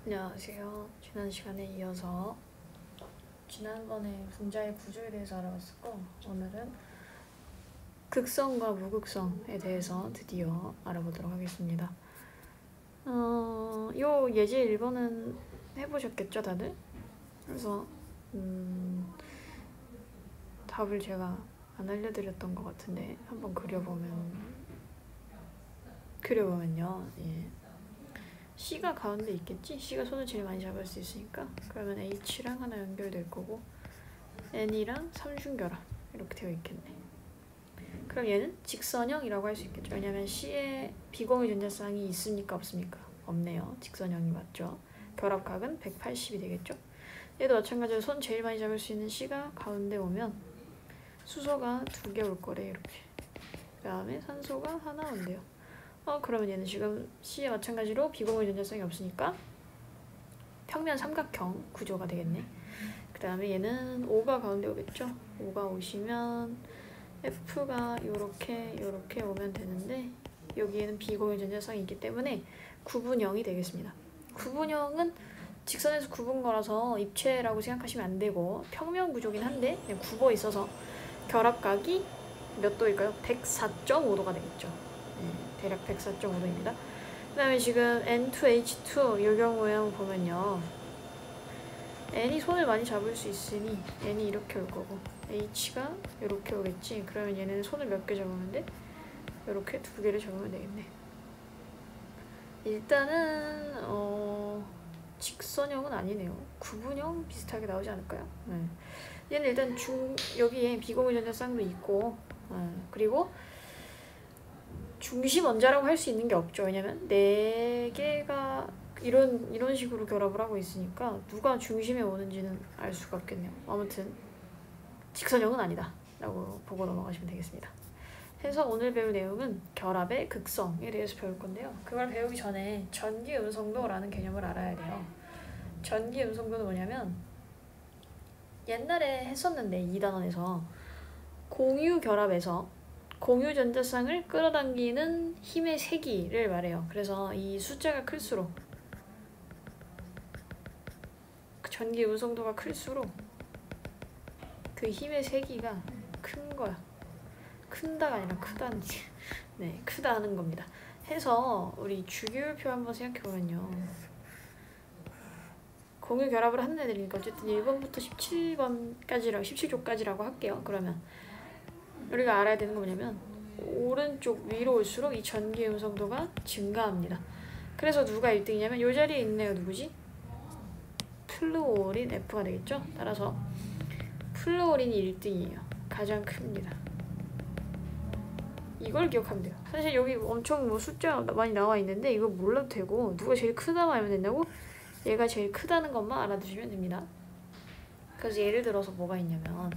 안녕하세요. 지난 시간에 이어서 지난번에 분자의 구조에 대해서 알아봤었고, 오늘은 극성과 무극성에 대해서 드디어 알아보도록 하겠습니다. 요 예제 1번은 해보셨겠죠, 다들? 그래서 답을 제가 안 알려드렸던 것 같은데 한번 그려보면요. 예. C가 가운데 있겠지? C가 손을 제일 많이 잡을 수 있으니까. 그러면 H랑 하나 연결될 거고 N이랑 삼중결합 이렇게 되어 있겠네. 그럼 얘는 직선형이라고 할 수 있겠죠. 왜냐면 C에 비공유 전자쌍이 있습니까? 없습니까? 없네요. 직선형이 맞죠. 결합각은 180이 되겠죠. 얘도 마찬가지로 손 제일 많이 잡을 수 있는 C가 가운데 오면 수소가 2개 올 거래. 이렇게. 그 다음에 산소가 하나 온대요. 그러면 얘는 지금 C에 마찬가지로 비공유 전자쌍이 없으니까 평면 삼각형 구조가 되겠네. 그 다음에 얘는 O가 가운데 오겠죠. O가 오시면 F가 요렇게 오면 되는데 여기에는 비공유 전자쌍이 있기 때문에 구분형이 되겠습니다. 구분형은 직선에서 굽은 거라서 입체라고 생각하시면 안 되고 평면 구조긴 한데 그냥 굽어 있어서 결합각이 몇 도일까요? 104.5도가 되겠죠. 대략 104.5도입니다. 그 다음에 지금 N2H2 이 경우에 보면요. N이 손을 많이 잡을 수 있으니 N이 이렇게 올 거고 H가 이렇게 오겠지. 그러면 얘는 손을 몇 개 잡으면 돼? 이렇게 2개를 잡으면 되겠네. 일단은 직선형은 아니네요. 구분형 비슷하게 나오지 않을까요? 얘는 일단 여기에 비공유 전자쌍도 있고 그리고 중심 원자라고 할 수 있는 게 없죠. 왜냐면 4개가 이런 식으로 결합을 하고 있으니까 누가 중심에 오는지는 알 수가 없겠네요. 아무튼 직선형은 아니다 라고 보고 넘어가시면 되겠습니다. 해서 오늘 배울 내용은 결합의 극성에 대해서 배울 건데요. 그걸 배우기 전에 전기 음성도라는 개념을 알아야 돼요. 전기 음성도는 뭐냐면 옛날에 했었는데 2단원에서 공유 결합에서 공유 전자쌍을 끌어당기는 힘의 세기를 말해요. 그래서 이 숫자가 클수록 전기 음성도가 클수록 그 힘의 세기가 큰 거야. 큰다가 아니라 크다는 네, 크다는 겁니다. 해서 우리 주기율표 한번 생각해보면요. 공유 결합을 하는 애들이니까 어쨌든 1번부터 17조까지라고 할게요. 그러면 우리가 알아야 되는 거 뭐냐면 오른쪽 위로 올수록 이 전기 음성도가 증가합니다. 그래서 누가 1등이냐면 이 자리에 있는 애가 누구지? 플루오린 F가 되겠죠? 따라서 플루오린이 1등이에요. 가장 큽니다. 이걸 기억하면 돼요. 사실 여기 엄청 숫자 많이 나와 있는데 이거 몰라도 되고 누가 제일 크다만 알면 된다고? 얘가 제일 크다는 것만 알아두시면 됩니다. 그래서 예를 들어서 뭐가 있냐면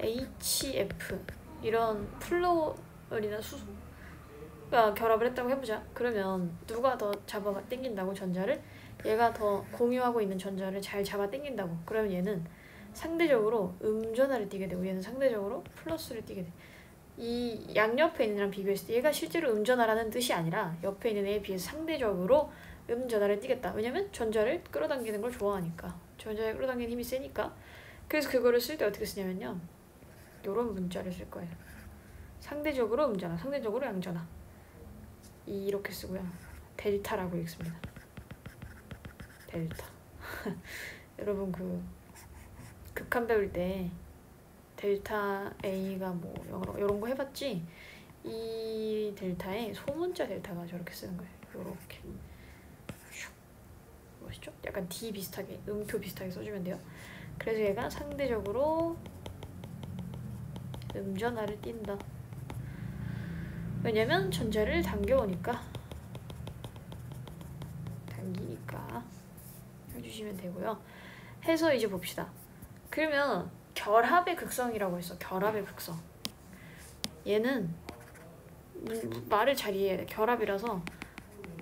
HF 이런 플루오린이나 수소가 결합을 했다고 해보자. 그러면 누가 더 잡아 당긴다고 전자를? 얘가 더 공유하고 있는 전자를 잘 잡아 당긴다고. 그러면 얘는 상대적으로 음전하를 띠게 되고 얘는 상대적으로 플러스를 띠게 돼. 이 양옆에 있는 애랑 비교했을 때 얘가 실제로 음전하라는 뜻이 아니라 옆에 있는 애에 비해서 상대적으로 음전하를 띠겠다. 왜냐면 전자를 끌어당기는 걸 좋아하니까. 전자를 끌어당기는 힘이 세니까. 그래서 그거를 쓸 때 어떻게 쓰냐면요. 요런 문자를 쓸 거예요. 상대적으로 음전하, 상대적으로 양전하. 이렇게 쓰고요. 델타라고 읽습니다. 델타. 여러분 극한 배울 때 델타 A가 뭐 이런 거 해봤지? 이 델타에 소문자 델타가 저렇게 쓰는 거예요. 요렇게. 멋있죠? 약간 D 비슷하게, 음표 비슷하게 써주면 돼요. 그래서 얘가 상대적으로 음전하를 띈다. 왜냐면 전자를 당기니까 해주시면 되고요. 해서 이제 봅시다. 그러면 결합의 극성이라고 했어. 결합의 극성. 얘는 말을 잘 이해해야 돼. 결합이라서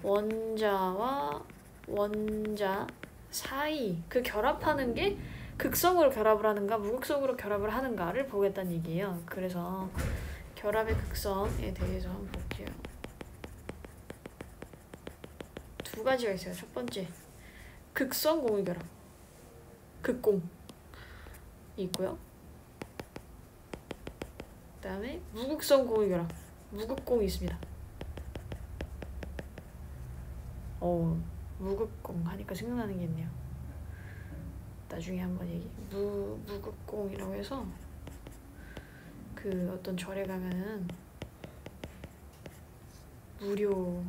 원자와 원자 사이 그 결합하는 게 극성으로 결합을 하는가 무극성으로 결합을 하는가를 보겠다는 얘기예요. 그래서 결합의 극성에 대해서 한번 볼게요. 2가지가 있어요. 첫 번째 극성 공유결합 극공이 있고요. 그 다음에 무극성 공유결합 무극공이 있습니다. 무극공 하니까 생각나는 게 있네요. 나중에 한번 무극공이라고 해서 그 어떤 절에 가면은 무료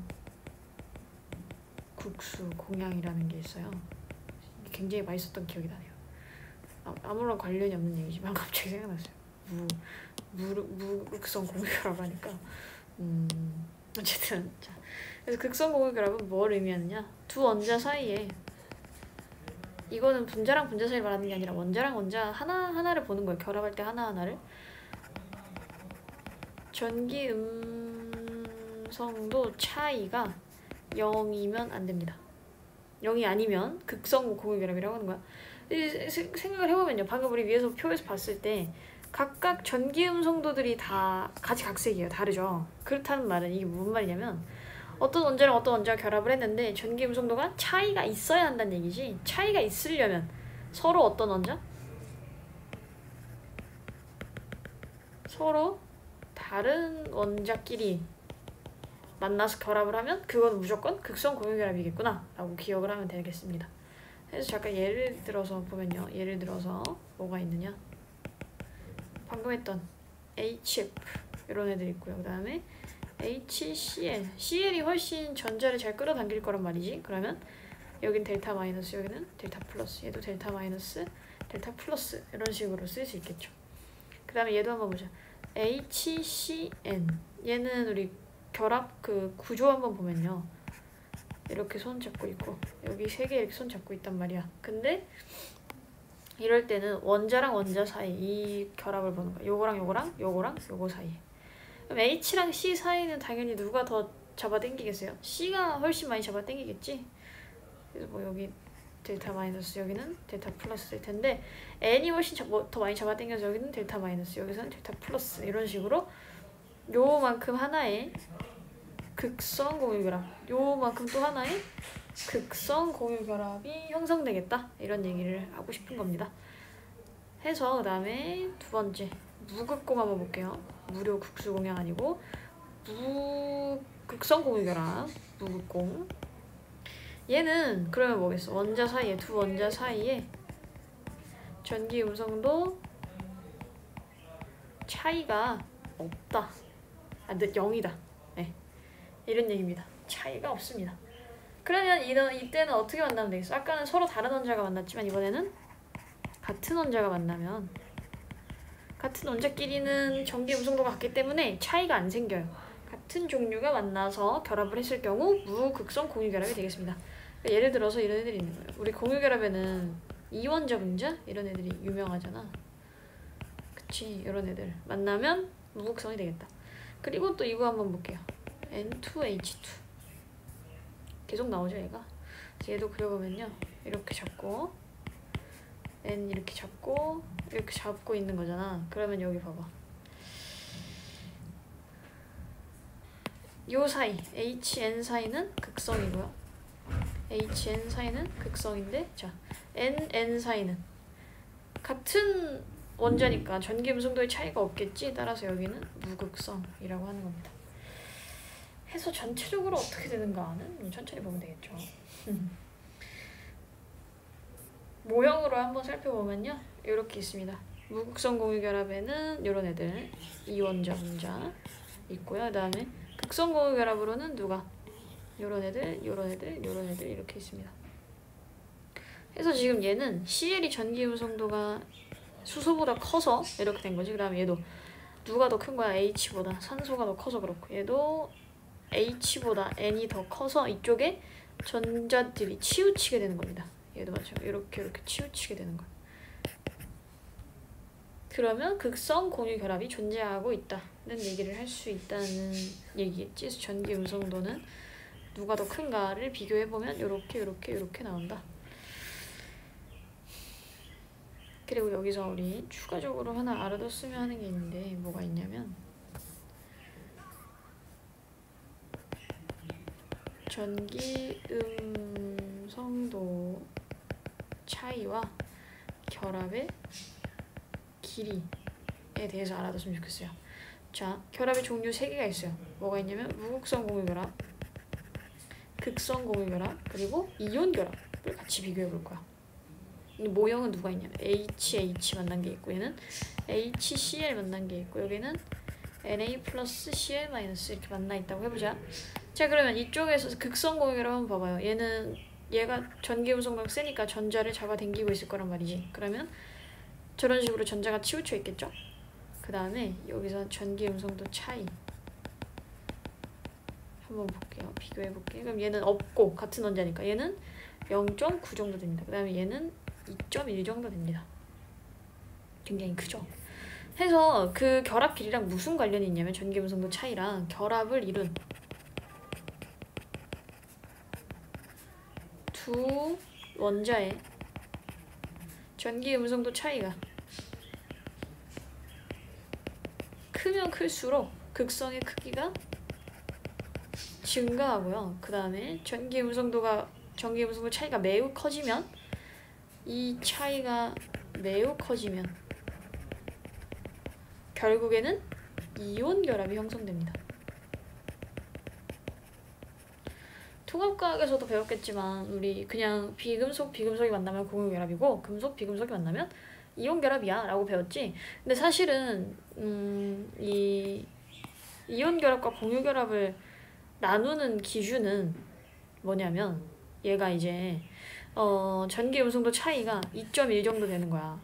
국수 공양이라는 게 있어요. 굉장히 맛있었던 기억이 나네요. 아무런 관련이 없는 얘기지만 갑자기 생각났어요. 무극성 공유결합 하니까 어쨌든 자, 그래서 극성 공유결합은 뭘 의미하느냐, 두 원자 사이에, 이거는 분자랑 분자 사이를 말하는 게 아니라 원자랑 원자 하나를 보는 거예요. 결합할 때 하나하나를. 전기 음성도 차이가 0이면 안 됩니다. 0이 아니면 극성 공유결합이라고 하는 거야. 생각을 해보면요, 방금 우리 위에서 표에서 봤을 때 각각 전기 음성도들이 다 같이 각색이에요. 다르죠. 그렇다는 말은 이게 무슨 말이냐면, 어떤 원자랑 어떤 원자가 결합을 했는데 전기 음성도가 차이가 있어야 한다는 얘기지, 차이가 있으려면 서로 어떤 원자? 서로 다른 원자끼리 만나서 결합을 하면 그건 무조건 극성 공유결합이겠구나 라고 기억을 하면 되겠습니다. 그래서 잠깐 예를 들어서 보면요, 예를 들어서 뭐가 있느냐, 방금 했던 HF 이런 애들 있고요. 그 다음에 HCl, CL이 훨씬 전자를 잘 끌어당길 거란 말이지. 그러면 여긴 델타 마이너스, 여기는 델타 플러스, 얘도 델타 마이너스, 델타 플러스 이런 식으로 쓸 수 있겠죠. 그 다음에 얘도 한번 보자. HCN, 얘는 우리 결합 그 구조 한번 보면요, 이렇게 손 잡고 있고 여기 세 개 이렇게 손 잡고 있단 말이야. 근데 이럴 때는 원자랑 원자 사이 이 결합을 보는 거야. 요거랑 요거랑 요거랑 요거 사이. 그럼 H랑 C 사이는 당연히 누가 더 잡아당기겠어요? C가 훨씬 많이 잡아당기겠지. 그래서 뭐 여기 델타 마이너스, 여기는 델타 플러스일 텐데 N이 훨씬 더 많이 잡아당겨서 여기는 델타 마이너스, 여기서는 델타 플러스, 이런 식으로 요만큼 하나의 극성 공유결합, 요만큼 또 하나의 극성 공유결합이 형성되겠다, 이런 얘기를 하고 싶은 겁니다. 해서 그 다음에 두 번째 무극공 한번 볼게요. 무료 국수 공양 아니고 무극성 공유결합 무극공. 얘는 그러면 뭐겠어, 원자 사이에, 두 원자 사이에 전기 음성도 차이가 없다, 0이다, 네, 이런 얘기입니다. 차이가 없습니다. 그러면 이때는 어떻게 만나면 되겠어? 아까는 서로 다른 원자가 만났지만 이번에는 같은 원자가 만나면, 같은 원자끼리는 전기 음성도가 같기 때문에 차이가 안 생겨요. 같은 종류가 만나서 결합을 했을 경우 무극성 공유결합이 되겠습니다. 그러니까 예를 들어서 이런 애들이 있는 거예요. 우리 공유결합에는 이원자 분자 이런 애들이 유명하잖아. 그치, 이런 애들 만나면 무극성이 되겠다. 그리고 또 이거 한번 볼게요. N2H2 계속 나오죠 얘가. 얘도 그려보면요, 이렇게 잡고 N 이렇게 잡고 이렇게 잡고 있는 거잖아. 그러면 여기 봐봐, 요 사이 HN 사이는 극성이고요, HN 사이는 극성인데, 자 NN 사이는 같은 원자니까 전기 음성도의 차이가 없겠지. 따라서 여기는 무극성이라고 하는 겁니다. 해서 전체적으로 어떻게 되는가는 천천히 보면 되겠죠. 모형으로 한번 살펴보면요, 이렇게 있습니다. 무극성 공유결합에는 이런 애들 이원자 분자 있고요. 그 다음에 극성 공유결합으로는 누가, 이런 애들, 이런 애들, 이런 애들 이렇게 있습니다. 그래서 지금 얘는 CL이 전기 음성도가 수소보다 커서 이렇게 된 거지. 그 다음에 얘도 누가 더 큰 거야? H보다. 산소가 더 커서 그렇고, 얘도 H보다 N이 더 커서 이쪽에 전자들이 치우치게 되는 겁니다. 얘도 마찬가지로 이렇게 치우치게 되는 거야. 그러면 극성 공유결합이 존재하고 있다는 얘기를 할 수 있다는 얘기겠지. 그래서 전기 음성도는 누가 더 큰가를 비교해보면 이렇게 나온다. 그리고 여기서 우리 추가적으로 하나 알아뒀으면 하는 게 있는데, 뭐가 있냐면 전기 음성도 차이와 결합의 길이에 대해서 알아뒀으면 좋겠어요. 자, 결합의 종류 3개가 있어요. 뭐가 있냐면 무극성 공유결합, 극성 공유결합, 그리고 이온 결합을 같이 비교해 볼 거야. 모형은 누가 있냐면 HH 만난 게 있고, 얘는 HCl 만난 게 있고, 여기는 Na 플러스 Cl 마이너스 이렇게 만나 있다고 해보자. 자, 그러면 이쪽에서 극성 공유결합 한번 봐봐요. 얘가 전기 음성도가 세니까 전자를 잡아당기고 있을 거란 말이지. 그러면 저런 식으로 전자가 치우쳐 있겠죠? 그 다음에 여기서 전기 음성도 차이 한번 볼게요. 비교해 볼게요. 그럼 얘는 없고 같은 원자니까 얘는 0.9 정도 됩니다. 그 다음에 얘는 2.1 정도 됩니다. 굉장히 크죠? 해서 그 결합 길이랑 무슨 관련이 있냐면 전기 음성도 차이랑 결합을 이룬 두 원자의 전기 음성도 차이가 크면 클수록 극성의 크기가 증가하고요. 그 다음에 전기 음성도 차이가 매우 커지면, 이 차이가 매우 커지면 결국에는 이온 결합이 형성됩니다. 통합과학에서도 배웠겠지만 우리 그냥 비금속이 만나면 공유결합이고 금속이 만나면 이온결합이야 라고 배웠지. 근데 사실은 이 이온결합과 공유결합을 나누는 기준은 뭐냐면 얘가 이제 전기 음성도 차이가 2.1 정도 되는 거야.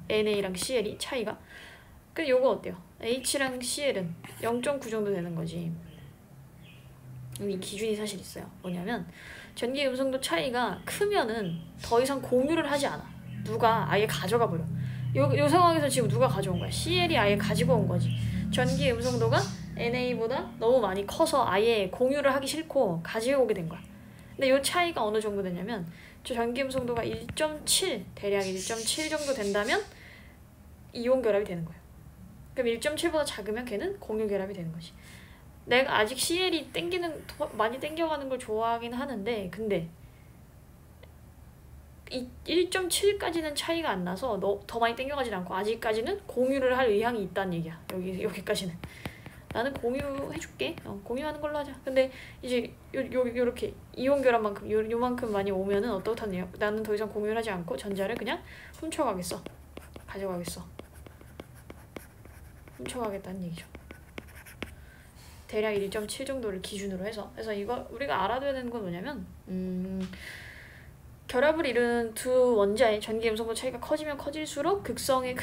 NA랑 CL이 차이가. 근데 요거 어때요? H랑 CL은 0.9 정도 되는 거지. 이 기준이 사실 있어요. 뭐냐면 전기 음성도 차이가 크면은 더 이상 공유를 하지 않아. 누가 아예 가져가 버려. 요 상황에서 지금 누가 가져온 거야? CL이 아예 가지고 온 거지. 전기 음성도가 NA보다 너무 많이 커서 아예 공유를 하기 싫고 가지고 오게 된 거야. 근데 요 차이가 어느 정도 되냐면 저 전기 음성도가 1.7 대략 1.7 정도 된다면 이온 결합이 되는 거예요. 그럼 1.7보다 작으면 걔는 공유 결합이 되는 거지. 내가 아직 CL이 많이 땡겨가는 걸 좋아하긴 하는데, 근데 1.7까지는 차이가 안 나서 더 많이 땡겨가진 않고 아직까지는 공유를 할 의향이 있다는 얘기야. 여기까지는 나는 공유해줄게. 공유하는 걸로 하자. 근데 이제 요렇게 이온 결합만큼 요만큼 많이 오면은 어떻다네요. 나는 더 이상 공유를 하지 않고 전자를 그냥 훔쳐가겠어. 가져가겠어. 훔쳐가겠다는 얘기죠. 대략 1.7 정도를 기준으로 해서. 그래서 이거 우리가 알아둬야 되는 건 뭐냐면 결합을 이룬 두 원자의 전기 음성도 차이가 커지면 커질수록 분자의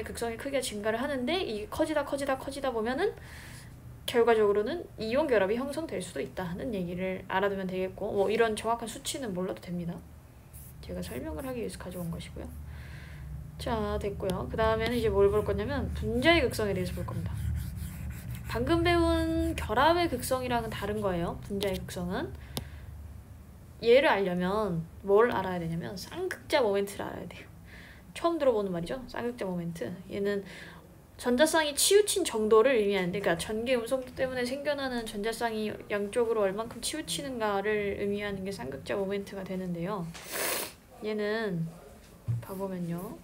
극성의 크기가 증가를 하는데, 이게 커지다 보면은 결과적으로는 이온 결합이 형성될 수도 있다는 얘기를 알아두면 되겠고, 뭐 이런 정확한 수치는 몰라도 됩니다. 제가 설명을 하기 위해서 가져온 것이고요. 자, 됐고요. 그 다음에는 이제 뭘 볼 거냐면 분자의 극성에 대해서 볼 겁니다. 방금 배운 결합의 극성이랑은 다른 거예요. 분자의 극성은. 얘를 알려면 뭘 알아야 되냐면 쌍극자 모멘트를 알아야 돼요. 처음 들어보는 말이죠. 쌍극자 모멘트. 얘는 전자쌍이 치우친 정도를 의미하는데, 그러니까 전기 음성도 때문에 생겨나는 전자쌍이 양쪽으로 얼만큼 치우치는가를 의미하는 게 쌍극자 모멘트가 되는데요. 얘는 봐보면요,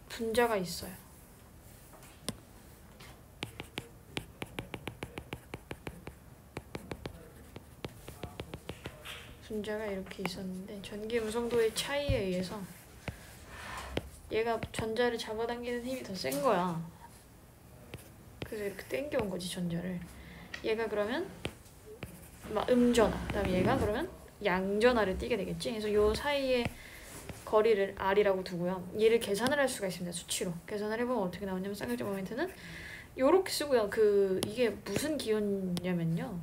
분자가 있어요. 분자가 이렇게 있었는데 전기 음성도의 차이에 의해서 얘가 전자를 잡아당기는 힘이 더 센 거야. 그래서 이렇게 당겨온 거지, 전자를. 얘가 그러면 막 음전화, 그다음에 얘가 그러면 양전화를 띠게 되겠지. 그래서 요 사이의 거리를 R이라고 두고요. 얘를 계산을 할 수가 있습니다. 수치로. 계산을 해보면 어떻게 나오냐면 쌍극자 모멘트는 요렇게 쓰고요. 이게 무슨 기호냐면요.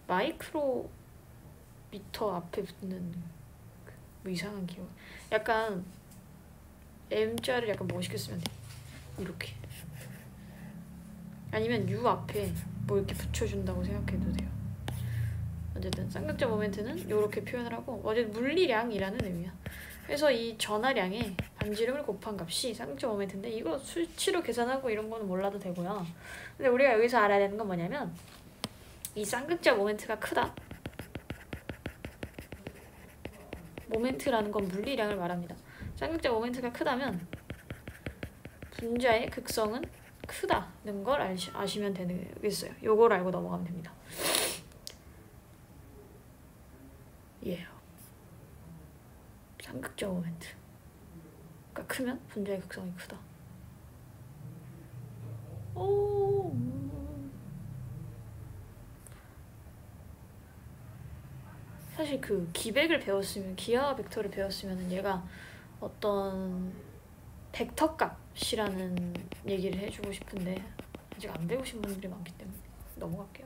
마이크로미터 앞에 붙는 뭐 이상한 기호. 약간 M자를 약간 멋있게 쓰면 돼. 이렇게. 아니면 U 앞에 뭐 이렇게 붙여준다고 생각해도 돼요. 어쨌든 쌍극자 모멘트는 이렇게 표현을 하고, 어쨌든 물리량이라는 의미야. 그래서 이 전하량에 반지름을 곱한 값이 쌍극자 모멘트인데, 이거 수치로 계산하고 이런 거는 몰라도 되고요. 근데 우리가 여기서 알아야 되는 건 뭐냐면 이 쌍극자 모멘트가 크다. 모멘트라는 건 물리량을 말합니다. 쌍극자 모멘트가 크다면 분자의 극성은 크다는 걸 아시면 되겠어요. 요걸 알고 넘어가면 됩니다. 예. 쌍극자 모멘트가 크면 분자의 극성이 크다. 오. 사실 그 기백을 배웠으면, 기하 벡터를 배웠으면 얘가 어떤 벡터 값이라는 얘기를 해주고 싶은데 아직 안 배우신 분들이 많기 때문에 넘어갈게요.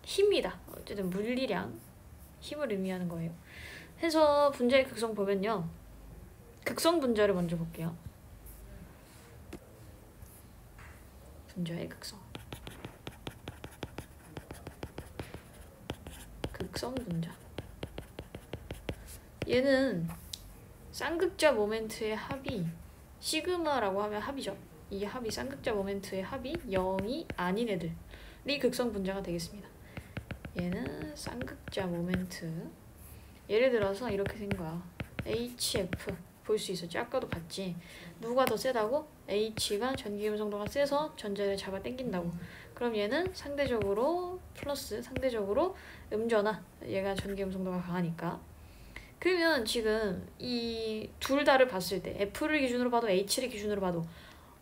힘이다. 어쨌든 물리량, 힘을 의미하는 거예요. 해서 분자의 극성 보면요. 극성 분자를 먼저 볼게요. 분자의 극성. 극성 분자. 얘는 쌍극자 모멘트의 합이 시그마라고 하면 합이죠. 이 합이 쌍극자 모멘트의 합이 0이 아닌 애들이 극성 분자가 되겠습니다. 얘는 쌍극자 모멘트. 예를 들어서 이렇게 된 거야. HF 볼 수 있었지? 아까도 봤지? 누가 더 세다고? H가 전기음성도가 세서 전자를 잡아 당긴다고. 그럼 얘는 상대적으로 플러스, 상대적으로 음전화. 얘가 전기음성도가 강하니까. 그러면 지금 이 둘 다를 봤을 때 F를 기준으로 봐도 H를 기준으로 봐도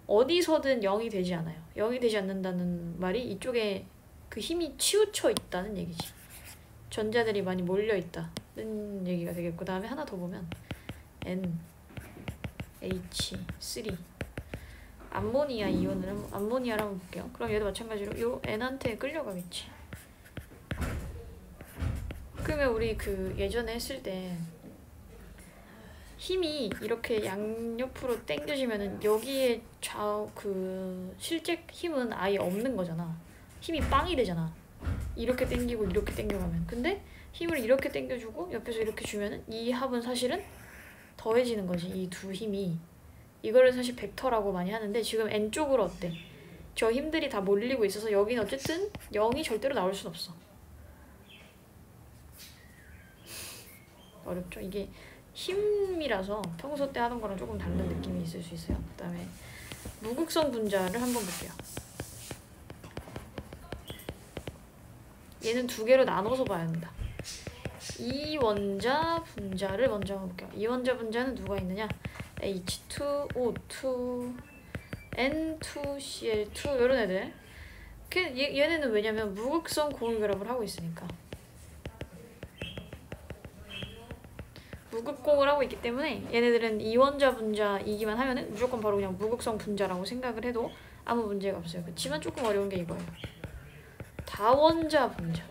어디서든 0이 되지 않아요. 0이 되지 않는다는 말이 이쪽에 그 힘이 치우쳐 있다는 얘기지. 전자들이 많이 몰려 있다는 얘기가 되겠고, 다음에 하나 더 보면 N, H, 3 암모니아 이온을 암모니아를 한번 볼게요. 그럼 얘도 마찬가지로 요 N한테 끌려가겠지. 그러면 우리 그 예전에 했을 때 힘이 이렇게 양옆으로 당겨지면은 여기에 좌우 그 실제 힘은 아예 없는 거잖아. 힘이 빵이 되잖아. 이렇게 당기고 이렇게 당겨가면. 근데 힘을 이렇게 당겨주고 옆에서 이렇게 주면은 이 합은 사실은 더해지는 거지. 이 두 힘이. 이거를 사실 벡터라고 많이 하는데 지금 N쪽으로 어때? 저 힘들이 다 몰리고 있어서 여기는 어쨌든 0이 절대로 나올 순 없어. 어렵죠? 이게 힘이라서 평소 때 하던 거랑 조금 다른 느낌이 있을 수 있어요. 그 다음에 무극성 분자를 한번 볼게요. 얘는 두 개로 나눠서 봐야 합니다. 이원자 분자를 먼저 한번 볼게요. 이원자 분자는 누가 있느냐? H2O2, N2Cl2 이런 애들. 얘네는 왜냐면 무극성 공유결합을 하고 있으니까. 무극공을 하고 있기 때문에 얘네들은 이원자 분자이기만 하면은 무조건 바로 그냥 무극성 분자라고 생각을 해도 아무 문제가 없어요. 그렇지만 조금 어려운 게 이거예요. 다원자 분자.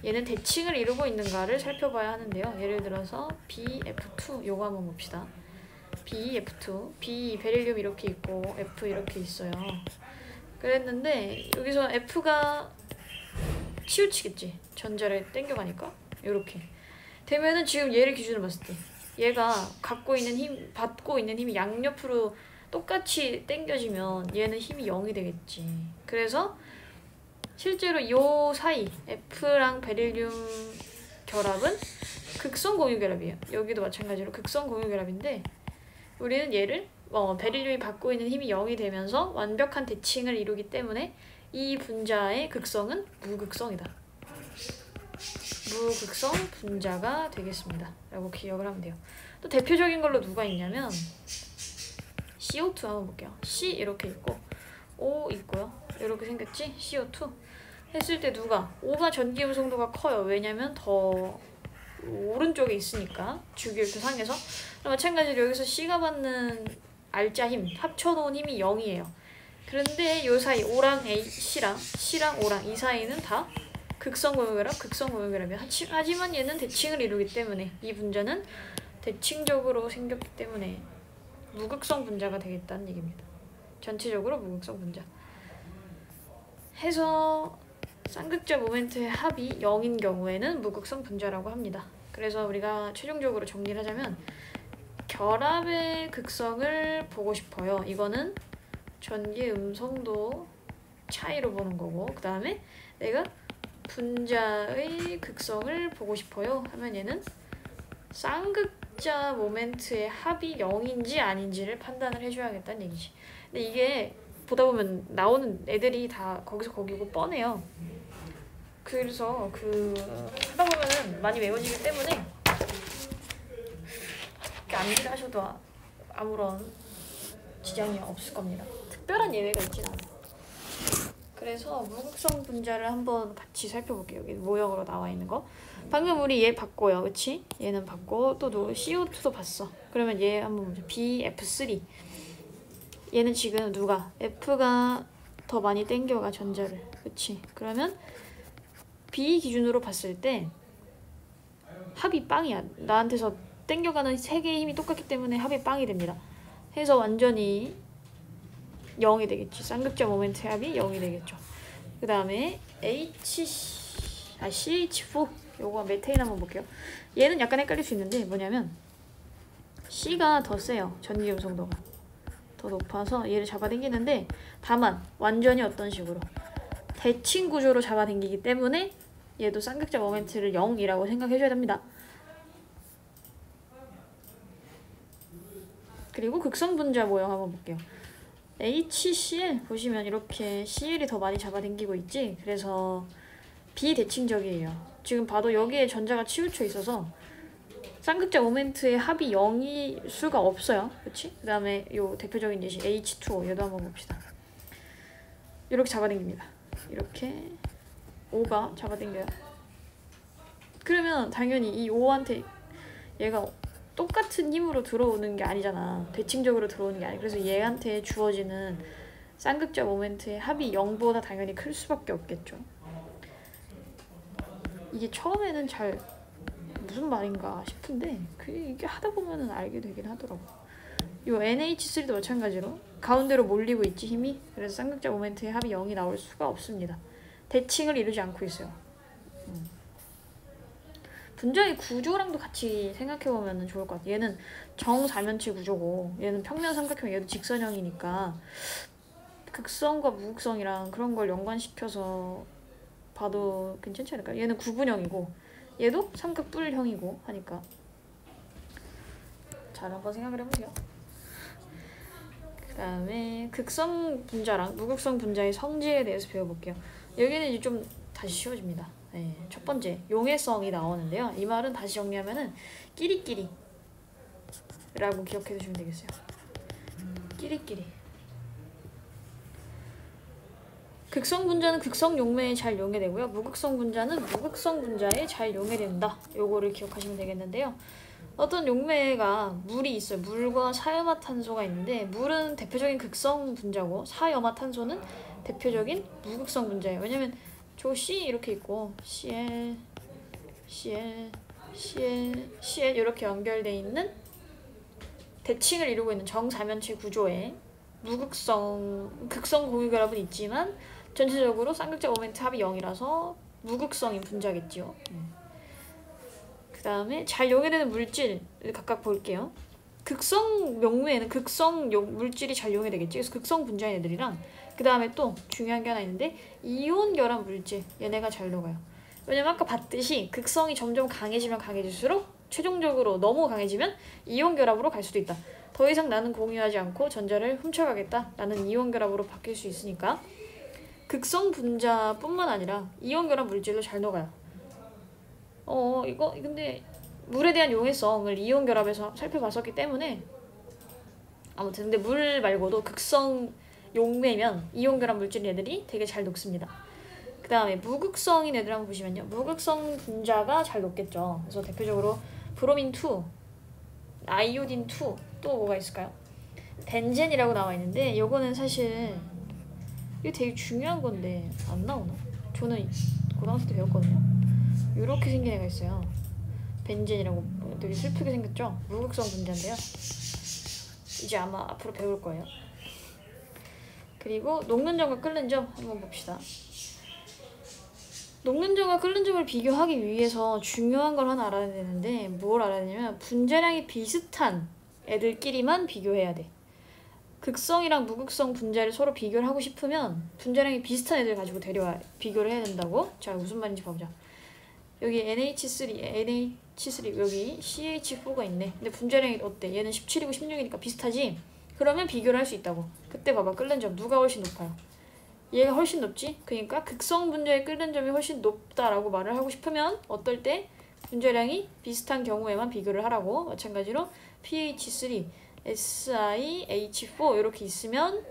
얘는 대칭을 이루고 있는가를 살펴봐야 하는데요. 예를 들어서 BF2 요거 한번 봅시다. BF2, B 베릴륨 이렇게 있고 F 이렇게 있어요. 그랬는데 여기서 F가 치우치겠지. 전자를 당겨가니까 요렇게 되면은 지금 얘를 기준으로 봤을 때 얘가 받고 있는 힘이 양옆으로 똑같이 당겨지면 얘는 힘이 0이 되겠지. 그래서 실제로 요 사이 F랑 베릴륨 결합은 극성 공유 결합이에요. 여기도 마찬가지로 극성 공유 결합인데 우리는 얘를 베릴륨이 받고 있는 힘이 0이 되면서 완벽한 대칭을 이루기 때문에 이 분자의 극성은 무극성이다. 무극성 분자가 되겠습니다. 라고 기억을 하면 돼요. 또 대표적인 걸로 누가 있냐면 CO2 한번 볼게요. C 이렇게 있고 O 있고요. 이렇게 생겼지? CO2 했을 때 누가? O가 전기음성도가 커요. 왜냐면 더 오른쪽에 있으니까 주기율표 상에서. 마찬가지로 여기서 C가 받는 알짜 힘, 합쳐놓은 힘이 0이에요. 그런데 요 사이 O랑 C랑 O랑 이 사이는 다 극성 공유결합, 극성 공유결합이야. 하지만 얘는 대칭을 이루기 때문에 이 분자는 대칭적으로 생겼기 때문에 무극성 분자가 되겠다는 얘기입니다. 전체적으로 무극성 분자. 해서 쌍극자 모멘트의 합이 0인 경우에는 무극성 분자라고 합니다. 그래서 우리가 최종적으로 정리를 하자면 결합의 극성을 보고 싶어요. 이거는 전기 음성도 차이로 보는 거고, 그 다음에 내가 분자의 극성을 보고 싶어요 하면 얘는 쌍극자 모멘트의 합이 0인지 아닌지를 판단을 해줘야겠다는 얘기지. 근데 이게 보다 보면 나오는 애들이 다 거기서 거기고 뻔해요. 그래서 하다 보면은 많이 외워지기 때문에 암기를 하셔도 아무런 지장이 없을 겁니다. 특별한 예외가 있진 않아요. 그래서 무극성 분자를 한번 같이 살펴볼게요. 여기 모형으로 나와 있는 거. 방금 우리 얘 봤고요. 그치? 얘는 봤고 또 CO2도 봤어. 그러면 얘 한번 보자. BF3. 얘는 지금 누가? F가 더 많이 땡겨가 전자를. 그치? 그러면 B 기준으로 봤을 때 합이 빵이야. 나한테서 땡겨가는 세 개의 힘이 똑같기 때문에 합이 빵이 됩니다. 해서 완전히 0이 되겠지. 쌍극자 모멘트 합이 0이 되겠죠. 그 다음에 CH4 요거 메테인 한번 볼게요. 얘는 약간 헷갈릴 수 있는데 뭐냐면 C가 더 세요. 전기 음성도가 더 높아서 얘를 잡아당기는데 다만 완전히 어떤 식으로 대칭 구조로 잡아당기기 때문에 얘도 쌍극자 모멘트를 0이라고 생각해줘야 됩니다. 그리고 극성 분자 모형 한번 볼게요. HCl 보시면 이렇게 CL이 더 많이 잡아당기고 있지. 그래서 비대칭적이에요. 지금 봐도 여기에 전자가 치우쳐 있어서 쌍극자 모멘트의 합이 0일 수가 없어요. 그치? 그 다음에 요 대표적인 예시 H2O 얘도 한번 봅시다. 이렇게 잡아당깁니다. 이렇게 O가 잡아당겨요. 그러면 당연히 이 O한테 얘가 똑같은 힘으로 들어오는 게 아니잖아. 대칭적으로 들어오는 게 아니야. 그래서 얘한테 주어지는 쌍극자 모멘트의 합이 0보다 당연히 클 수밖에 없겠죠. 이게 처음에는 잘 무슨 말인가 싶은데 이게 하다 보면은 알게 되긴 하더라고. 요 NH3도 마찬가지로 가운데로 몰리고 있지 힘이. 그래서 쌍극자 모멘트의 합이 0이 나올 수가 없습니다. 대칭을 이루지 않고 있어요. 분자의 구조랑도 같이 생각해보면 좋을 것 같아요. 얘는 정사면체 구조고 얘는 평면 삼각형, 얘도 직선형이니까 극성과 무극성이랑 그런 걸 연관시켜서 봐도 괜찮지 않을까요? 얘는 구분형이고 얘도 삼각뿔형이고 하니까 잘 한번 생각을 해보세요. 그 다음에 극성 분자랑 무극성 분자의 성질에 대해서 배워볼게요. 여기는 이제 좀 다시 쉬워집니다. 네, 첫 번째 용해성이 나오는데요. 이 말은 다시 정리하면은 끼리끼리 라고 기억해 두시면 되겠어요. 끼리끼리. 극성 분자는 극성 용매에 잘 용해되고요. 무극성 분자는 무극성 분자에 잘 용해된다. 요거를 기억하시면 되겠는데요. 어떤 용매가 물이 있어요. 물과 사염화탄소가 있는데 물은 대표적인 극성 분자고 사염화탄소는 대표적인 무극성 분자예요. 왜냐면 저 C 이렇게 있고 Cl, Cl, Cl, Cl 이렇게 연결되어 있는 대칭을 이루고 있는 정사면체 구조에 극성 공유결합은 있지만 전체적으로 쌍극자 모멘트 합이 0이라서 무극성인 분자겠지요. 그 다음에 잘 용해되는 물질을 각각 볼게요. 극성 용매에는 극성 물질이 잘 용해되겠지. 그래서 극성 분자인 애들이랑 그 다음에 또 중요한 게 하나 있는데 이온 결합 물질 얘네가 잘 녹아요. 왜냐면 아까 봤듯이 극성이 점점 강해지면 강해질수록 최종적으로 너무 강해지면 이온 결합으로 갈 수도 있다. 더 이상 나는 공유하지 않고 전자를 훔쳐가겠다. 나는 이온 결합으로 바뀔 수 있으니까 극성 분자뿐만 아니라 이온 결합 물질도 잘 녹아요. 이거 근데 물에 대한 용해성을 이온 결합에서 살펴봤었기 때문에 아무튼 근데 물 말고도 극성 용매면 이온 결합 물질 애들이 되게 잘 녹습니다. 그 다음에 무극성인 애들 한번 보시면요. 무극성 분자가 잘 녹겠죠. 그래서 대표적으로 브로민2, 아이오딘2, 또 뭐가 있을까요? 벤젠이라고 나와 있는데 요거는 사실 이게 되게 중요한 건데 안 나오나? 저는 고등학생 때 배웠거든요. 이렇게 생긴 애가 있어요. 벤젠이라고 되게 슬프게 생겼죠? 무극성 분자인데요. 이제 아마 앞으로 배울 거예요. 그리고 녹는 점과 끓는 점 한번 봅시다. 녹는 점과 끓는 점을 비교하기 위해서 중요한 걸 하나 알아야 되는데 뭘 알아야 되냐면 분자량이 비슷한 애들끼리만 비교해야 돼. 극성이랑 무극성 분자를 서로 비교를 하고 싶으면 분자량이 비슷한 애들 가지고 비교를 해야 된다고? 자, 무슨 말인지 봐보자. 여기 NH3 여기 CH4가 있네. 근데 분자량이 어때? 얘는 17이고 16이니까 비슷하지? 그러면 비교를 할 수 있다고. 그때 봐봐. 끓는 점 누가 훨씬 높아요? 얘가 훨씬 높지? 그러니까 극성 분자의 끓는 점이 훨씬 높다라고 말을 하고 싶으면 어떨 때? 분자량이 비슷한 경우에만 비교를 하라고. 마찬가지로 pH3, SiH4 이렇게 있으면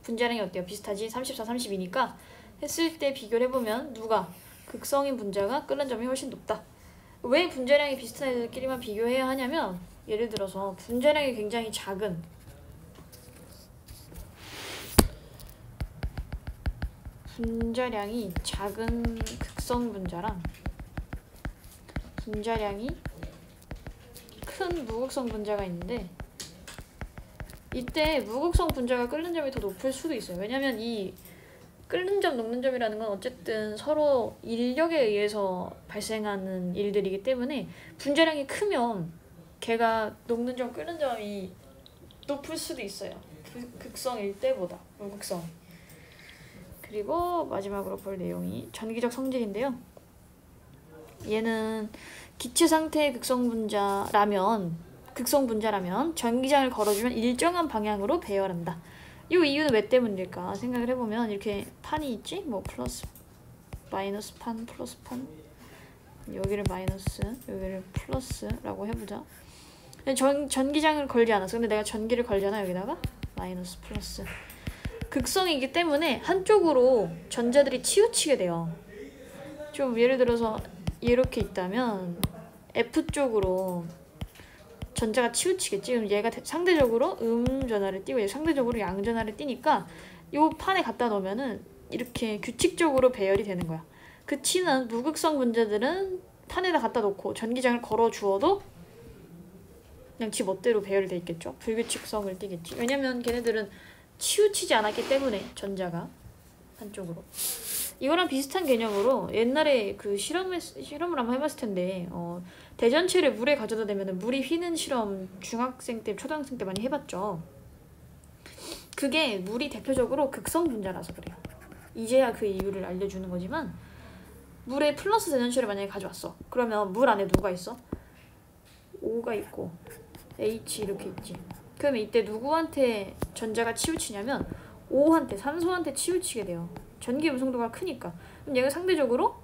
분자량이 어때요? 비슷하지? 34, 32니까 했을 때 비교를 해보면 누가? 극성인 분자가 끓는 점이 훨씬 높다. 왜 분자량이 비슷한 애들끼리만 비교해야 하냐면 예를 들어서 분자량이 굉장히 작은 극성 분자랑 분자량이 큰 무극성 분자가 있는데 이때 무극성 분자가 끓는 점이 더 높을 수도 있어요. 왜냐면 이 끓는 점, 녹는 점이라는 건 어쨌든 서로 인력에 의해서 발생하는 일들이기 때문에 분자량이 크면 걔가 녹는 점, 끓는 점이 높을 수도 있어요. 극성일 때보다 무극성. 그리고 마지막으로 볼 내용이 전기적 성질인데요. 얘는 기체 상태의 극성 분자라면 전기장을 걸어주면 일정한 방향으로 배열한다. 이 이유는 왜 때문일까 생각을 해보면 이렇게 판이 있지? 뭐 플러스, 마이너스 판, 플러스 판. 여기를 마이너스, 여기를 플러스라고 해보자. 전기장을 걸지 않았어. 근데 내가 전기를 걸잖아 여기다가 마이너스 플러스. 극성이기 때문에 한쪽으로 전자들이 치우치게 돼요. 좀 예를 들어서 이렇게 있다면 F쪽으로 전자가 치우치겠지. 그럼 얘가 상대적으로 전하를 띄고 얘 상대적으로 양전하를 띄니까 요 판에 갖다 놓으면은 이렇게 규칙적으로 배열이 되는 거야. 그 치는 무극성 분자들은 판에다 갖다 놓고 전기장을 걸어 주어도 그냥 지 멋대로 배열이 돼 있겠죠. 불규칙성을 띠겠지. 왜냐면 걔네들은 치우치지 않았기 때문에 전자가 한쪽으로. 이거랑 비슷한 개념으로 옛날에 그 실험을 한번 해봤을 텐데 대전체를 물에 가져다 대면 물이 휘는 실험 중학생 때 초등학생 때 많이 해봤죠. 그게 물이 대표적으로 극성 분자라서 그래요. 이제야 그 이유를 알려주는 거지만 물에 플러스 대전체를 만약에 가져왔어. 그러면 물 안에 누가 있어? O가 있고 H 이렇게 있지. 그러면 이때 누구한테 전자가 치우치냐면 O한테, 산소한테 치우치게 돼요. 전기 음성도가 크니까. 그럼 얘가 상대적으로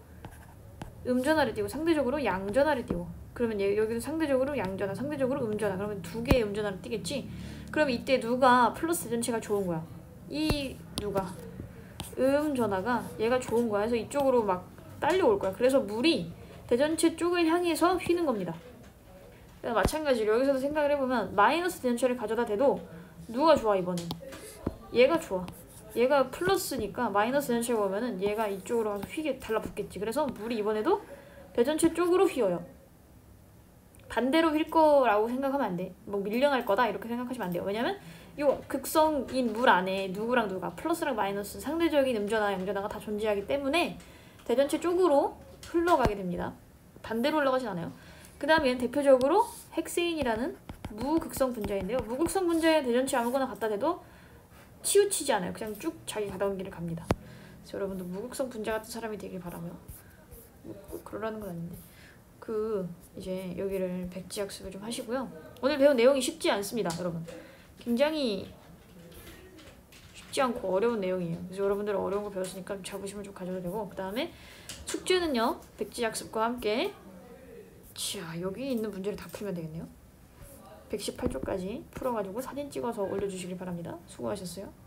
음전하를 띄고 상대적으로 양전하를 띄고 그러면 여기도 상대적으로 양전하, 상대적으로 음전하. 그러면 두 개의 음전하를 띄겠지. 그러면 이때 누가 플러스 대전체가 좋은 거야? 이 누가? 음전하가 얘가 좋은 거야. 그래서 이쪽으로 막 딸려올 거야. 그래서 물이 대전체 쪽을 향해서 휘는 겁니다. 마찬가지로 여기서도 생각을 해보면 마이너스 대전체를 가져다 대도 누가 좋아 이번엔? 얘가 좋아. 얘가 플러스니까 마이너스 대전체가 오면은 얘가 이쪽으로 가서 휘게 달라붙겠지. 그래서 물이 이번에도 대전체 쪽으로 휘어요. 반대로 휠 거라고 생각하면 안 돼. 뭐 밀려날 거다 이렇게 생각하시면 안 돼요. 왜냐면 요 극성인 물 안에 누구랑 누가 플러스랑 마이너스 상대적인 음전하, 양전하가 다 존재하기 때문에 대전체 쪽으로 흘러가게 됩니다. 반대로 흘러가진 않아요. 그 다음에 얘는 대표적으로 헥세인이라는 무극성 분자인데요. 무극성 분자에 대전체 아무거나 갖다 대도 치우치지 않아요. 그냥 쭉 자기 가던 길을 갑니다. 그래서 여러분도 무극성 분자 같은 사람이 되길 바라고요. 꼭 그러라는 건 아닌데 이제 여기를 백지학습을 좀 하시고요. 오늘 배운 내용이 쉽지 않습니다. 여러분 굉장히 쉽지 않고 어려운 내용이에요. 그래서 여러분들은 어려운 거 배웠으니까 자부심을 좀 가져도 되고 그 다음에 숙제는요 백지학습과 함께 자 여기 있는 문제를 다 풀면 되겠네요. 118쪽까지 풀어가지고 사진 찍어서 올려주시길 바랍니다. 수고하셨어요.